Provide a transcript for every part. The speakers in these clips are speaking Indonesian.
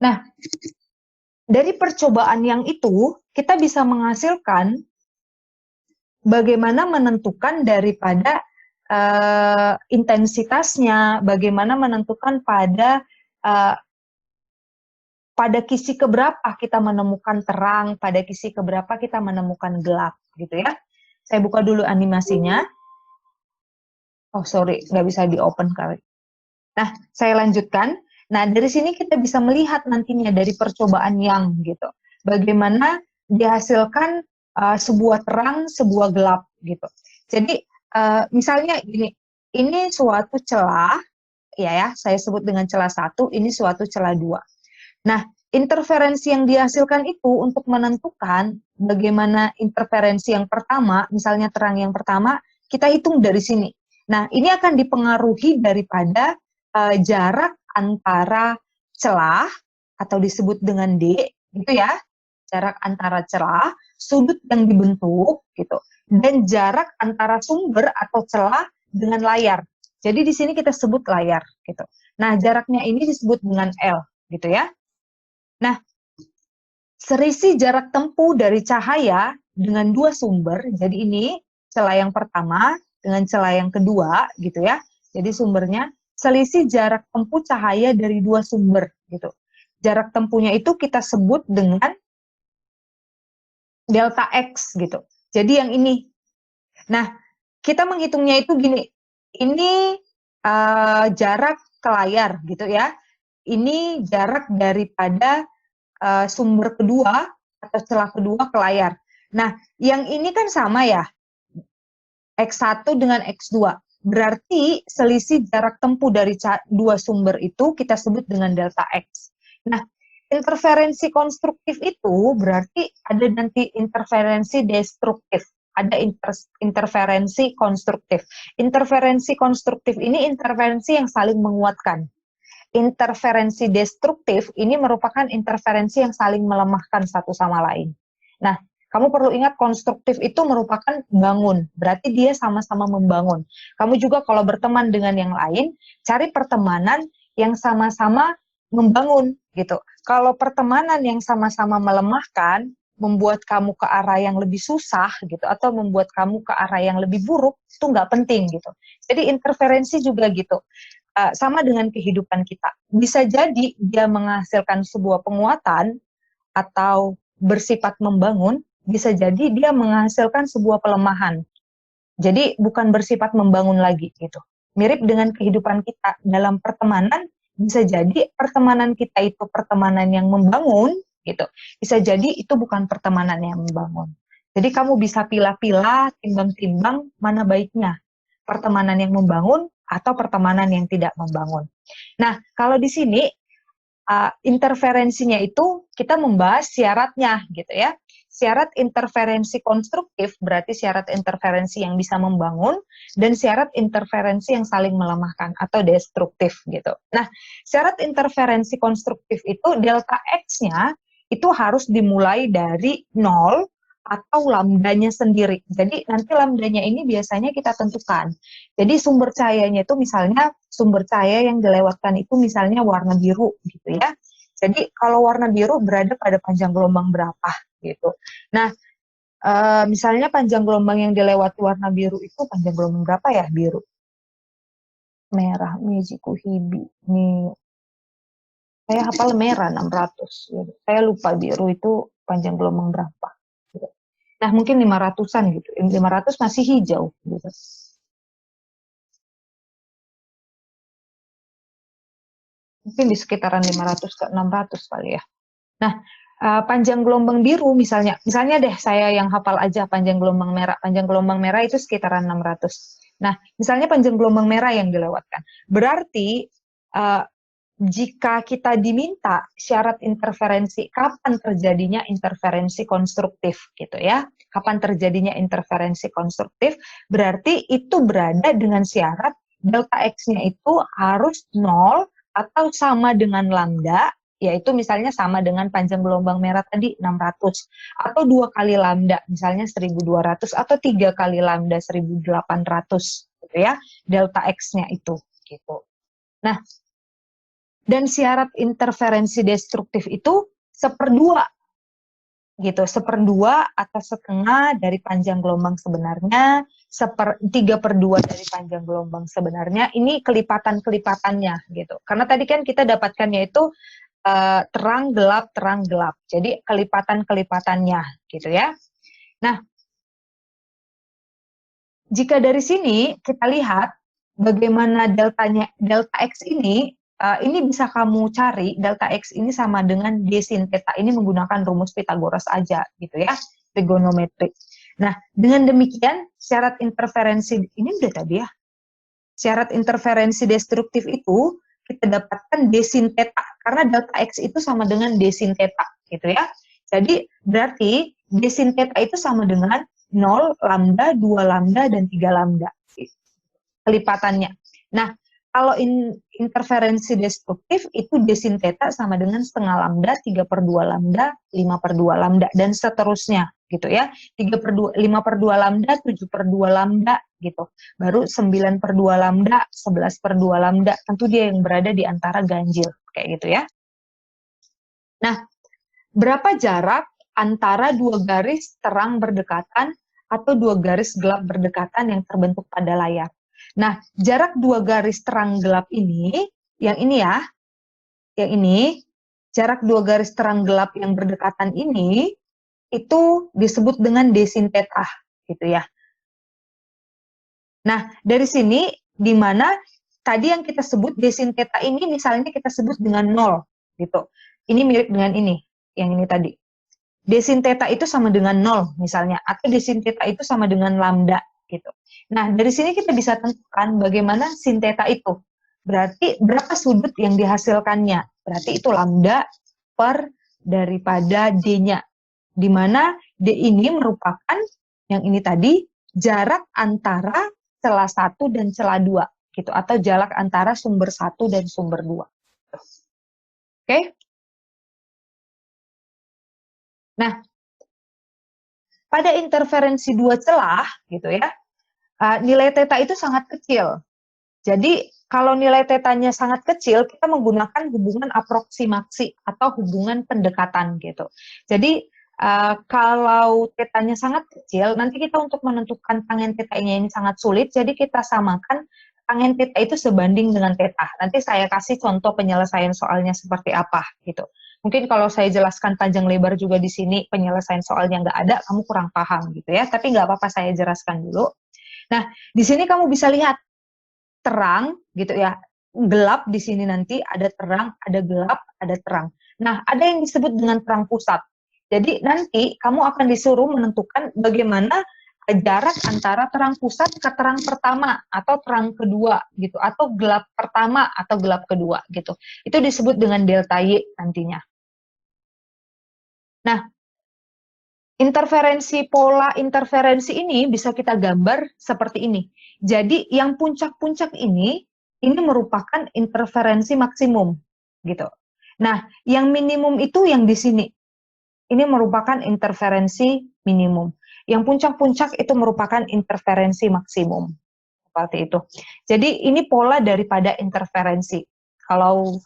Nah, dari percobaan yang itu, kita bisa menghasilkan bagaimana menentukan daripada intensitasnya, bagaimana menentukan pada kisi keberapa kita menemukan terang, pada kisi keberapa kita menemukan gelap, gitu ya. Saya buka dulu animasinya. Oh, sorry, nggak bisa di-open kali. Nah, saya lanjutkan. Nah, dari sini kita bisa melihat nantinya dari percobaan yang gitu. Bagaimana dihasilkan sebuah terang, sebuah gelap, gitu. Jadi, misalnya gini, ini suatu celah, ya, saya sebut dengan celah 1, ini suatu celah 2. Nah, interferensi yang dihasilkan itu untuk menentukan bagaimana interferensi yang pertama, misalnya terang yang pertama, kita hitung dari sini. Nah, ini akan dipengaruhi daripada jarak antara celah, atau disebut dengan D, gitu ya, jarak antara celah, sudut yang dibentuk, gitu, dan jarak antara sumber atau celah dengan layar. Jadi di sini kita sebut layar, gitu. Nah, jaraknya ini disebut dengan L, gitu ya. Nah, selisih jarak tempuh dari cahaya dengan dua sumber, jadi ini celah yang pertama dengan celah yang kedua, gitu ya. Jadi sumbernya, selisih jarak tempuh cahaya dari dua sumber, gitu. Jarak tempuhnya itu kita sebut dengan delta X, gitu. Jadi yang ini. Nah, kita menghitungnya itu gini, ini jarak ke layar, gitu ya. Ini jarak daripada sumber kedua atau celah kedua ke layar. Nah, yang ini kan sama ya, X1 dengan X2. Berarti selisih jarak tempuh dari dua sumber itu kita sebut dengan delta X. Nah, interferensi konstruktif itu berarti ada nanti interferensi destruktif. Ada interferensi konstruktif. Interferensi konstruktif ini interferensi yang saling menguatkan. Interferensi destruktif ini merupakan interferensi yang saling melemahkan satu sama lain. Nah, kamu perlu ingat konstruktif itu merupakan bangun, berarti dia sama-sama membangun. Kamu juga kalau berteman dengan yang lain, cari pertemanan yang sama-sama membangun gitu. Kalau pertemanan yang sama-sama melemahkan, membuat kamu ke arah yang lebih susah gitu, atau membuat kamu ke arah yang lebih buruk, itu nggak penting gitu. Jadi interferensi juga gitu. Sama dengan kehidupan kita. Bisa jadi dia menghasilkan sebuah penguatan atau bersifat membangun, bisa jadi dia menghasilkan sebuah pelemahan. Jadi bukan bersifat membangun lagi gitu. Mirip dengan kehidupan kita dalam pertemanan, bisa jadi pertemanan kita itu pertemanan yang membangun gitu. Bisa jadi itu bukan pertemanan yang membangun. Jadi kamu bisa pilah-pilah, timbang-timbang mana baiknya. Pertemanan yang membangun atau pertemanan yang tidak membangun. Nah, kalau di sini interferensinya itu kita membahas syaratnya gitu ya. Syarat interferensi konstruktif berarti syarat interferensi yang bisa membangun dan syarat interferensi yang saling melemahkan atau destruktif gitu. Nah, syarat interferensi konstruktif itu delta X-nya itu harus dimulai dari 0 atau lambdanya sendiri. Jadi nanti lambdanya ini biasanya kita tentukan. Jadi sumber cahayanya itu misalnya sumber cahaya yang dilewatkan itu misalnya warna biru gitu ya. Jadi kalau warna biru berada pada panjang gelombang berapa gitu. Nah, misalnya panjang gelombang yang dilewati warna biru itu panjang gelombang berapa ya biru? Merah, Mijiku Hibi. Nih, saya hafal merah 600. Saya lupa biru itu panjang gelombang berapa. Nah, mungkin 500-an gitu. 500 masih hijau gitu. Mungkin di sekitaran 500 ke 600 kali ya. Nah, panjang gelombang biru misalnya deh saya yang hafal aja panjang gelombang merah. Panjang gelombang merah itu sekitaran 600. Nah, misalnya panjang gelombang merah yang dilewatkan. Berarti jika kita diminta syarat interferensi, kapan terjadinya interferensi konstruktif gitu ya. Kapan terjadinya interferensi konstruktif, berarti itu berada dengan syarat delta X-nya itu harus 0 atau sama dengan lambda, yaitu misalnya sama dengan panjang gelombang merah tadi 600, atau 2 kali lambda, misalnya 1200, atau 3 kali lambda 1800 gitu ya, delta X-nya itu gitu. Nah, Dan syarat interferensi destruktif itu 1/2 gitu, 1/2 atau setengah dari panjang gelombang sebenarnya, 3/2 dari panjang gelombang sebenarnya. Ini kelipatan-kelipatannya gitu. Karena tadi kan kita dapatkannya itu terang gelap. Jadi kelipatan-kelipatannya gitu ya. Nah, jika dari sini kita lihat bagaimana delta X ini bisa kamu cari delta X ini sama dengan D sin theta ini menggunakan rumus Pythagoras aja gitu ya, trigonometri. Nah, dengan demikian syarat interferensi ini udah tadi ya. Syarat interferensi destruktif itu kita dapatkan D sin theta karena delta X itu sama dengan D sin theta gitu ya. Jadi berarti D sin theta itu sama dengan 0, lambda, 2 lambda, dan 3 lambda. Kelipatannya. Nah, kalau interferensi destruktif itu D sin theta sama dengan setengah lambda, 3/2 lambda, 5/2 lambda, dan seterusnya gitu ya. 5/2 lambda, 7/2 lambda gitu. Baru 9/2 lambda, 11/2 lambda. Tentu dia yang berada di antara ganjil kayak gitu ya. Nah, berapa jarak antara dua garis terang berdekatan atau dua garis gelap berdekatan yang terbentuk pada layar? Nah, jarak dua garis terang gelap ini, yang ini ya, yang ini, jarak dua garis terang gelap yang berdekatan ini, itu disebut dengan D sin theta, gitu ya. Nah, dari sini, di mana tadi yang kita sebut D sin theta ini, misalnya kita sebut dengan 0, gitu. Ini mirip dengan ini, yang ini tadi. D sin theta itu sama dengan 0 misalnya, atau D sin theta itu sama dengan lambda gitu. Nah, dari sini kita bisa tentukan bagaimana sin theta itu. Berarti berapa sudut yang dihasilkannya. Berarti itu lambda per daripada D-nya. Di mana D ini merupakan, yang ini tadi, jarak antara celah 1 dan celah 2 gitu, atau jarak antara sumber 1 dan sumber 2. Oke? Nah, pada interferensi dua celah gitu ya, nilai theta itu sangat kecil. Jadi kalau nilai tetanya sangat kecil, kita menggunakan hubungan aproksimasi atau hubungan pendekatan gitu. Jadi kalau tetanya sangat kecil, nanti kita untuk menentukan tangen tetanya ini sangat sulit, jadi kita samakan tangen teta itu sebanding dengan teta. Nanti saya kasih contoh penyelesaian soalnya seperti apa gitu. Mungkin kalau saya jelaskan panjang lebar juga di sini penyelesaian soalnya nggak ada, kamu kurang paham gitu ya. Tapi nggak apa-apa saya jelaskan dulu. Nah, di sini kamu bisa lihat terang gitu ya, gelap di sini nanti ada terang, ada gelap, ada terang. Nah, ada yang disebut dengan terang pusat. Jadi nanti kamu akan disuruh menentukan bagaimana jarak antara terang pusat ke terang pertama atau terang kedua gitu, atau gelap pertama atau gelap kedua gitu. Itu disebut dengan delta Y nantinya. Nah, pola interferensi ini bisa kita gambar seperti ini. Jadi yang puncak-puncak ini merupakan interferensi maksimum gitu. Nah, yang minimum itu yang di sini. Ini merupakan interferensi minimum. Yang puncak-puncak itu merupakan interferensi maksimum. Seperti itu. Jadi ini pola daripada interferensi. Kalau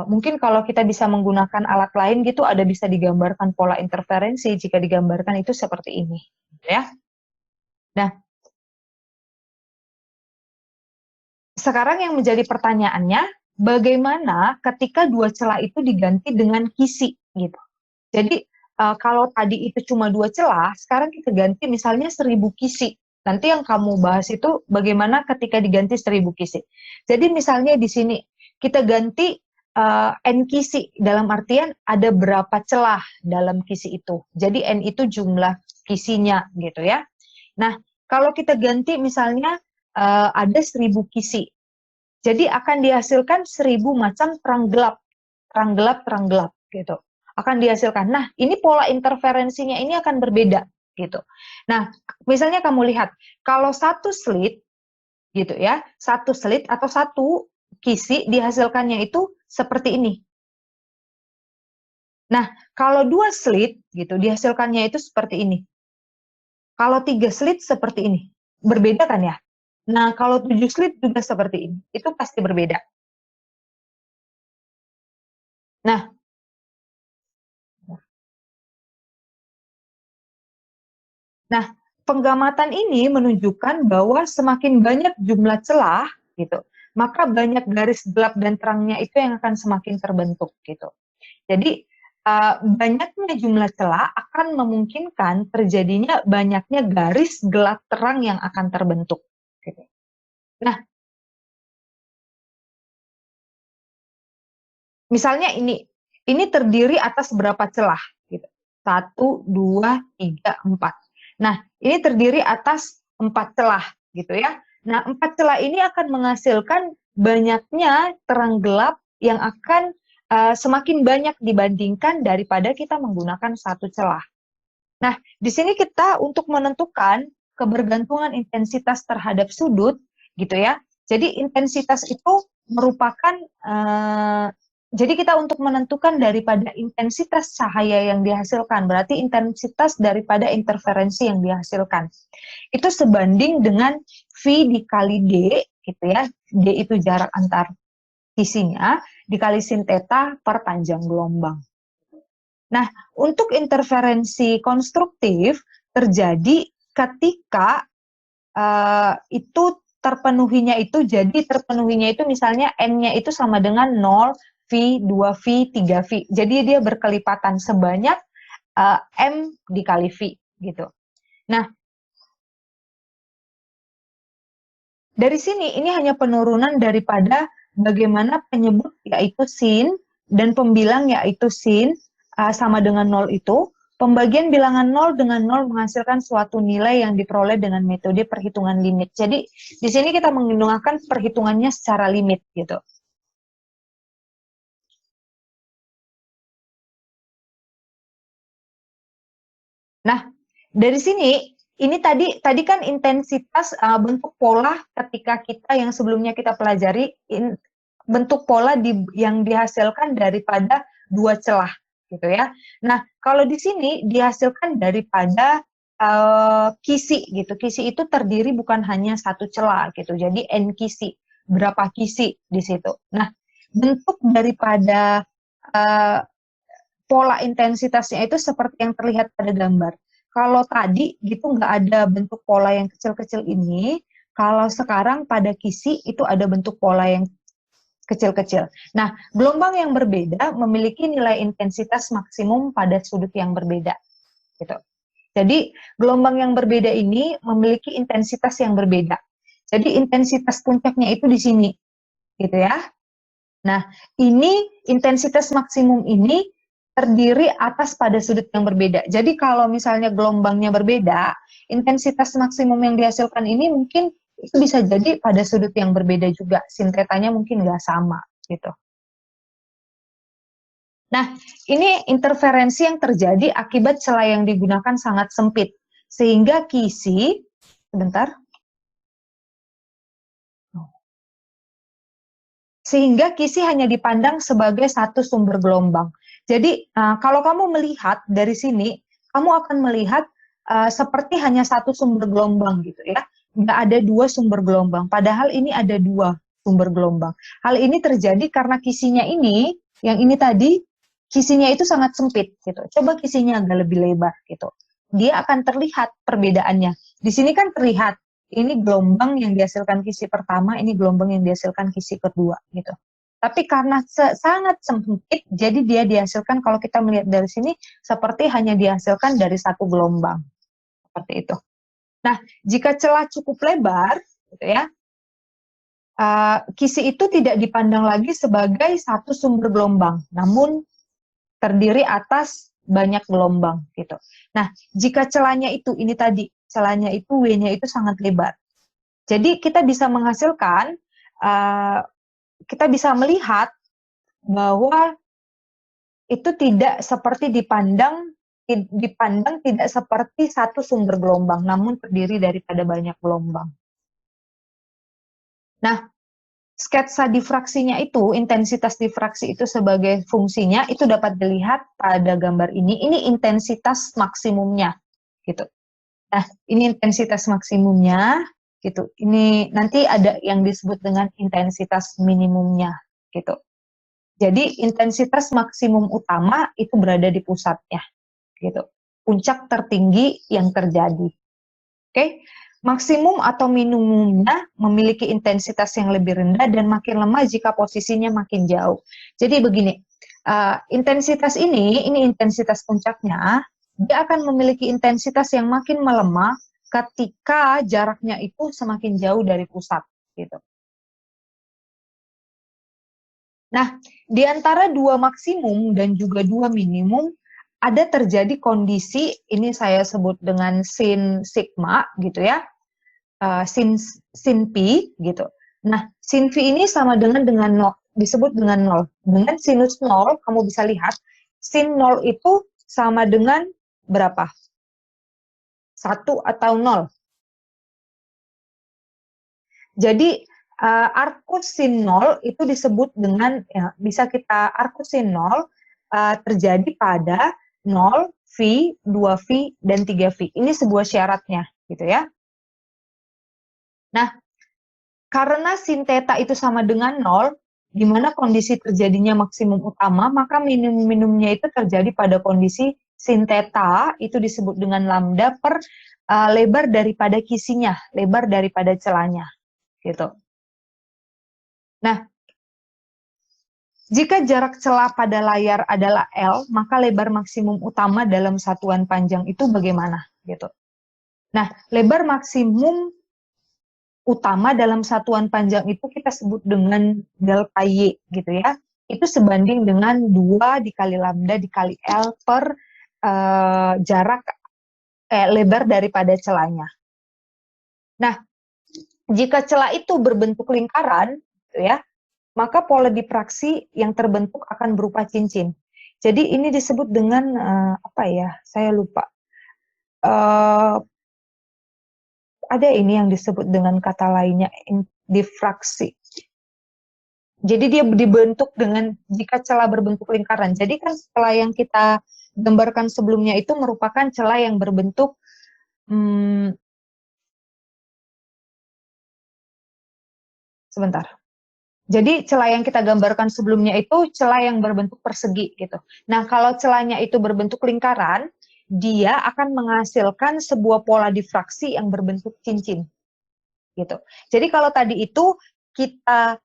mungkin kalau kita bisa menggunakan alat lain gitu, ada bisa digambarkan pola interferensi. Jika digambarkan itu seperti ini, ya. Nah, sekarang yang menjadi pertanyaannya, bagaimana ketika dua celah itu diganti dengan kisi, gitu. Jadi kalau tadi itu cuma dua celah, sekarang kita ganti misalnya 1000 kisi. Nanti yang kamu bahas itu bagaimana ketika diganti 1000 kisi. Jadi misalnya di sini kita ganti n kisi, dalam artian ada berapa celah dalam kisi itu. Jadi n itu jumlah kisinya gitu ya. Nah, kalau kita ganti misalnya ada 1000 kisi. Jadi akan dihasilkan 1000 macam terang gelap gitu. Akan dihasilkan. Nah, ini pola interferensinya ini akan berbeda gitu. Nah, misalnya kamu lihat kalau satu slit gitu ya, satu slit atau satu kisi dihasilkannya itu seperti ini. Nah, kalau dua slit gitu dihasilkannya itu seperti ini. Kalau 3 slit seperti ini. Berbeda kan ya? Nah, kalau 7 slit juga seperti ini. Itu pasti berbeda. Nah, Nah, penggamatan ini menunjukkan bahwa semakin banyak jumlah celah, gitu, maka banyak garis gelap dan terangnya itu yang akan semakin terbentuk, gitu. Jadi, banyaknya jumlah celah akan memungkinkan terjadinya banyaknya garis gelap terang yang akan terbentuk, gitu. Nah, misalnya ini terdiri atas berapa celah, gitu. 1, 2, 3, 4. Nah, ini terdiri atas 4 celah, gitu ya. Nah, 4 celah ini akan menghasilkan banyaknya terang gelap yang akan semakin banyak dibandingkan daripada kita menggunakan satu celah. Nah, di sini kita untuk menentukan kebergantungan intensitas terhadap sudut, gitu ya. Jadi intensitas itu merupakan jadi kita untuk menentukan daripada intensitas cahaya yang dihasilkan, berarti intensitas daripada interferensi yang dihasilkan. Itu sebanding dengan V dikali D, gitu ya. D itu jarak antar sisinya, dikali sin theta per panjang gelombang. Nah, untuk interferensi konstruktif terjadi ketika itu terpenuhinya itu misalnya N-nya itu sama dengan 0, V, 2V, 3V. Jadi dia berkelipatan sebanyak M dikali V gitu. Nah, dari sini ini hanya penurunan daripada bagaimana penyebut yaitu sin dan pembilang yaitu sin sama dengan 0 itu. Pembagian bilangan 0 dengan 0 menghasilkan suatu nilai yang diperoleh dengan metode perhitungan limit. Jadi di sini kita menggunakan perhitungannya secara limit gitu. Nah, dari sini ini tadi kan intensitas bentuk pola ketika kita yang sebelumnya kita pelajari bentuk pola yang dihasilkan daripada dua celah gitu ya. Nah, kalau di sini dihasilkan daripada kisi gitu. Kisi itu terdiri bukan hanya satu celah gitu. Jadi n kisi, berapa kisi di situ. Nah, bentuk daripada uh, pola intensitasnya itu seperti yang terlihat pada gambar. Kalau tadi gitu nggak ada bentuk pola yang kecil-kecil ini, kalau sekarang pada kisi itu ada bentuk pola yang kecil-kecil. Nah, gelombang yang berbeda memiliki nilai intensitas maksimum pada sudut yang berbeda. Gitu. Jadi, gelombang yang berbeda ini memiliki intensitas yang berbeda. Jadi, intensitas puncaknya itu di sini. Gitu ya. Nah, ini intensitas maksimum ini terdiri atas pada sudut yang berbeda. Jadi kalau misalnya gelombangnya berbeda, intensitas maksimum yang dihasilkan ini mungkin itu bisa jadi pada sudut yang berbeda juga. Sintetanya mungkin nggak sama gitu. Nah, ini interferensi yang terjadi akibat celah yang digunakan sangat sempit. Sehingga kisi, sebentar, sehingga kisi hanya dipandang sebagai satu sumber gelombang. Jadi kalau kamu melihat dari sini, kamu akan melihat seperti hanya satu sumber gelombang gitu ya, nggak ada dua sumber gelombang. Padahal ini ada dua sumber gelombang. Hal ini terjadi karena kisinya ini, yang ini tadi, kisinya itu sangat sempit gitu. Coba kisinya agak lebih lebar gitu. Dia akan terlihat perbedaannya. Di sini kan terlihat ini gelombang yang dihasilkan kisi pertama, ini gelombang yang dihasilkan kisi kedua gitu. Tapi karena sangat sempit, jadi dia dihasilkan kalau kita melihat dari sini seperti hanya dihasilkan dari satu gelombang. Seperti itu. Nah, jika celah cukup lebar, gitu ya, kisi itu tidak dipandang lagi sebagai satu sumber gelombang, namun terdiri atas banyak gelombang gitu. Nah, jika celahnya itu ini tadi, celahnya itu W-nya itu sangat lebar. Jadi kita bisa menghasilkan, kita bisa melihat bahwa itu tidak seperti dipandang tidak seperti satu sumber gelombang, namun terdiri daripada banyak gelombang. Nah, sketsa difraksinya itu, intensitas difraksi itu sebagai fungsinya, itu dapat dilihat pada gambar ini. Ini intensitas maksimumnya, gitu. Nah, ini intensitas maksimumnya, gitu. Ini nanti ada yang disebut dengan intensitas minimumnya, gitu. Jadi intensitas maksimum utama itu berada di pusatnya, gitu. Puncak tertinggi yang terjadi. Oke, maksimum atau minimumnya memiliki intensitas yang lebih rendah dan makin lemah jika posisinya makin jauh. Jadi begini, intensitas ini intensitas puncaknya, dia akan memiliki intensitas yang makin melemah ketika jaraknya itu semakin jauh dari pusat, gitu. Nah, di antara dua maksimum dan juga dua minimum, ada terjadi kondisi, ini saya sebut dengan sin sigma, gitu ya, sin pi, gitu. Nah, sin pi ini sama dengan nol, disebut dengan nol. Dengan sinus nol, kamu bisa lihat, sin nol itu sama dengan berapa? 1 atau 0. Jadi, arcus sin nol itu disebut dengan, ya, bisa kita arcus sin nol terjadi pada 0, V, 2V, dan 3V. Ini sebuah syaratnya, gitu ya. Nah, karena sin theta itu sama dengan 0, di mana kondisi terjadinya maksimum utama, maka minimumnya itu terjadi pada kondisi sin theta, itu disebut dengan lambda per lebar daripada kisinya, lebar daripada celanya, gitu. Nah, jika jarak celah pada layar adalah L, maka lebar maksimum utama dalam satuan panjang itu bagaimana, gitu. Nah, lebar maksimum utama dalam satuan panjang itu kita sebut dengan delta Y, gitu ya. Itu sebanding dengan 2 dikali lambda dikali L per jarak lebar daripada celahnya. Nah, jika celah itu berbentuk lingkaran, gitu ya, maka pola difraksi yang terbentuk akan berupa cincin. Jadi ini disebut dengan apa ya? Saya lupa. Ada ini yang disebut dengan kata lainnya difraksi. Jadi dia dibentuk dengan jika celah berbentuk lingkaran. Jadi kan celah yang kita gambarkan sebelumnya itu merupakan celah yang berbentuk sebentar. Jadi celah yang kita gambarkan sebelumnya itu celah yang berbentuk persegi gitu. Nah, kalau celahnya itu berbentuk lingkaran, dia akan menghasilkan sebuah pola difraksi yang berbentuk cincin. Gitu. Jadi kalau tadi itu kita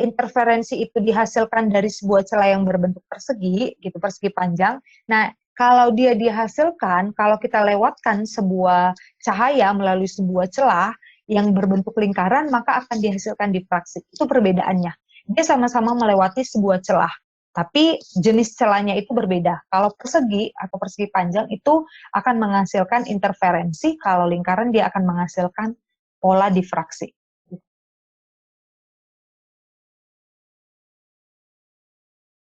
interferensi itu dihasilkan dari sebuah celah yang berbentuk persegi, gitu, persegi panjang. Nah, kalau dia dihasilkan, kalau kita lewatkan sebuah cahaya melalui sebuah celah yang berbentuk lingkaran, maka akan dihasilkan difraksi. Itu perbedaannya. Dia sama-sama melewati sebuah celah, tapi jenis celahnya itu berbeda. Kalau persegi atau persegi panjang itu akan menghasilkan interferensi, kalau lingkaran dia akan menghasilkan pola difraksi.